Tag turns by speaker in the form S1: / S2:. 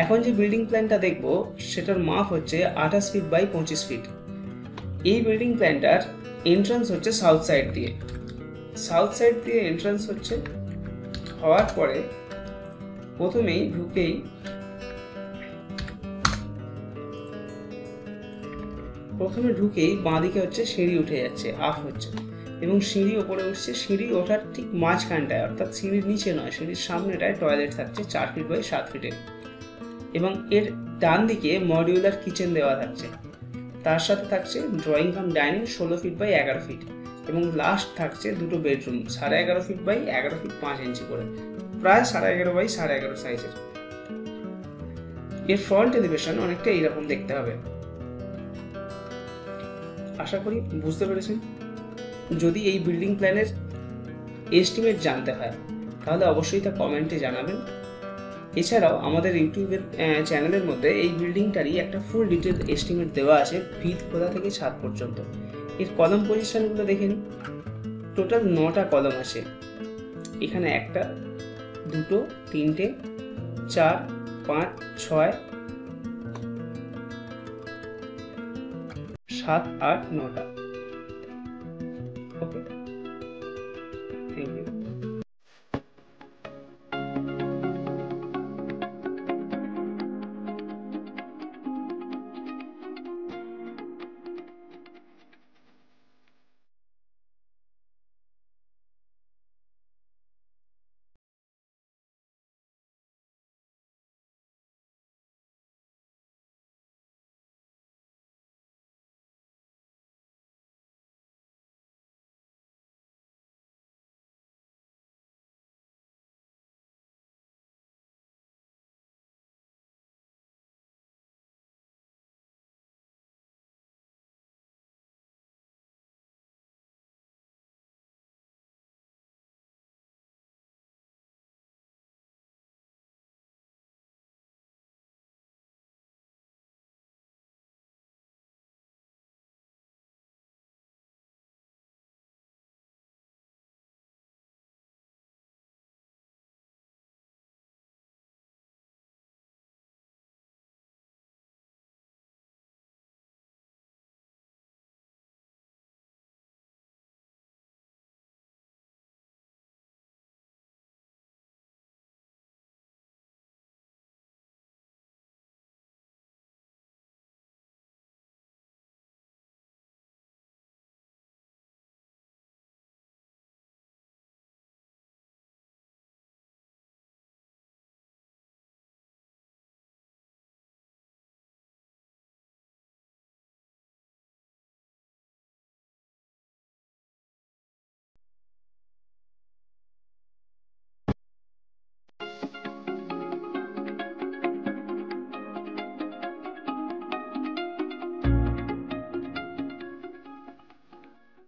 S1: এখন যে বিল্ডিং প্ল্যানটা দেখব সেটার মাপ হচ্ছে 28 ফিট বাই 25 ফিট। এই বিল্ডিং প্ল্যানটার এন্ট্রান্স হচ্ছে সাউথ সাইড দিয়ে এন্ট্রান্স হচ্ছে। হওয়ার পরে প্রথমেই ঢুকেই বাঁদিকে হচ্ছে সিঁড়ি উঠে যাচ্ছে, আপ হচ্ছে, এবং সিঁড়ি ওপরে উঠছে। সিঁড়ি ওঠার ঠিক মাঝখানটায়, অর্থাৎ সিঁড়ির নিচে নয়, সিঁড়ির সামনেটায় টয়লেট থাকছে 4 ফিট বাই 7 ফিটের, এবং এর ডান দিকে মডিউলার কিচেন দেওয়া থাকছে। তার সাথে থাকছে drawing cum dining 16 feet by 11 feet, এবং লাস্ট থাকছে দুটো bedroom 11.5 feet by 11 feet 5 inch করে, প্রায় 11.5 বাই 11.5 সাইজের। এর ফ্রন্ট এলিভেশন অনেকটা এইরকম দেখতে হবে। আশা করি বুঝতে পেরেছেন। যদি এই বিল্ডিং প্ল্যানের এস্টিমেট জানতে হয় তাহলে অবশ্যই তা কমেন্টে জানাবেন। এছাড়াও আমাদের ইউটিউবের চ্যানেলের মধ্যে এই বিল্ডিংটারই একটা ফুল ডিটেল এস্টিমেট দেওয়া আছে, ভিত খোলা থেকে ছাদ পর্যন্ত। এর কলাম পজিশনগুলো দেখে নিন। টোটাল 9টা কলাম আছে এখানে, 1টা 2টো 3টে 4 5 6 7 8 9টা। ওকে,